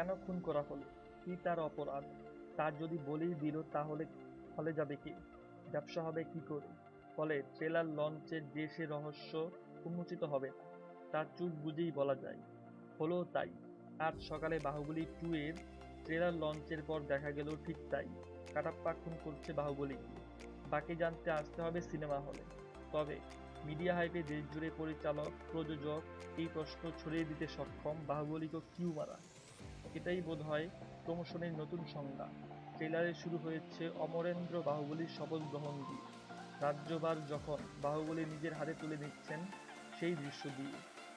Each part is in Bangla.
কেন খুন করা হলো, কি তার অপরাধ, তার যদি বলেই দিল তাহলে ফলে যাবে কে, ব্যবসা হবে কি করে, ফলে ট্রেলার লঞ্চের যে সে রহস্য উন্মোচিত হবে না, তার চোখ বুজেই বলা যায়। হলো তাই। আজ সকালে বাহুবলী 2 এর ট্রেলার লঞ্চের পর দেখা গেল ঠিক তাই। কাটাপ্পা খুন করছে বাহুবলীকে। বাকি জানতে আসতে হবে সিনেমা হলে। তবে মিডিয়া হাইপে দেশজুড়ে পরিচালক, প্রযোজক এই প্রশ্ন ছড়িয়ে দিতে সক্ষম, বাহুবলীকে কিউ মারা। এটাই বোধহয় প্রমোশনের নতুন সংজ্ঞা। ট্রেলারে শুরু হয়েছে অমরেন্দ্র বাহুবলীর শপথ গ্রহণ দিয়ে। রাজ্যভার যখন বাহুবলী নিজের হাতে তুলে নিচ্ছেন সেই দৃশ্য দিয়ে।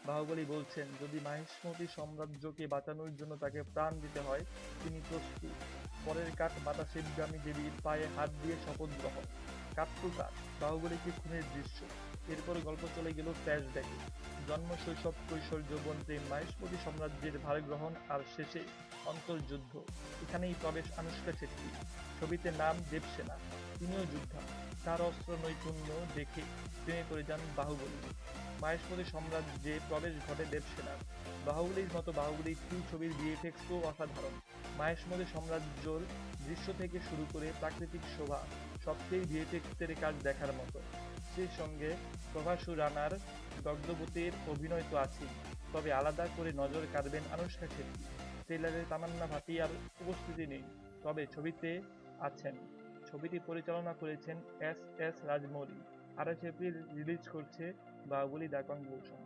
বাহুবলী বলছেন যদি মাহিষ্মতি সাম্রাজ্যকে বাঁচানোর জন্য তাকে প্রাণ দিতে হয় তিনি প্রস্তুত। পরের কাট মাতা শিবগামী দেবীর পায়ে হাত দিয়ে শপথ গ্রহণ। কাট টু কাট বাহুবলীকে খুনের দৃশ্য। এরপর গল্প চলে গেল ফ্ল্যাশব্যাকে। জন্ম, শৈশব, কৈশোর, যৌবন, প্রেম, মাহেশমতি সাম্রাজ্যের ভার গ্রহণ আর শেষে অন্তর্যুদ্ধ। এখানেই প্রবেশ আনুশকা শেট্টি। ছবিতে নাম দেবসেনা, তিনিও যোদ্ধা। তার অস্ত্র নৈপুণ্য দেখে প্রেমে পড়ে যান বাহুবলী। মাহেশমতি সাম্রাজ্যে প্রবেশ ঘটে দেবসেনার। বাহুবলীর মতো বাহুবলী 2 ছবির ভিএফএক্সও অসাধারণ। মাহেশমতি সাম্রাজ্যর দৃশ্য থেকে শুরু করে প্রাকৃতিক শোভা সবচেয়ে ভিএফএক্সের কাজ দেখার মতো। সেই সঙ্গে প্রভাসু রানার দগ্ধবতীর অভিনয় তো আছেই, তবে আলাদা করে নজর কাড়বেন আনুশকা শেট্টি। ট্রেলারে তামান্না ভাটিয়ার উপস্থিতি নেই, তবে ছবিতে আছেন। ছবিটি পরিচালনা করেছেন এস এস রাজমৌলি। 28 এপ্রিল রিলিজ করছে বাহুবলী দ্য কনক্লুশন।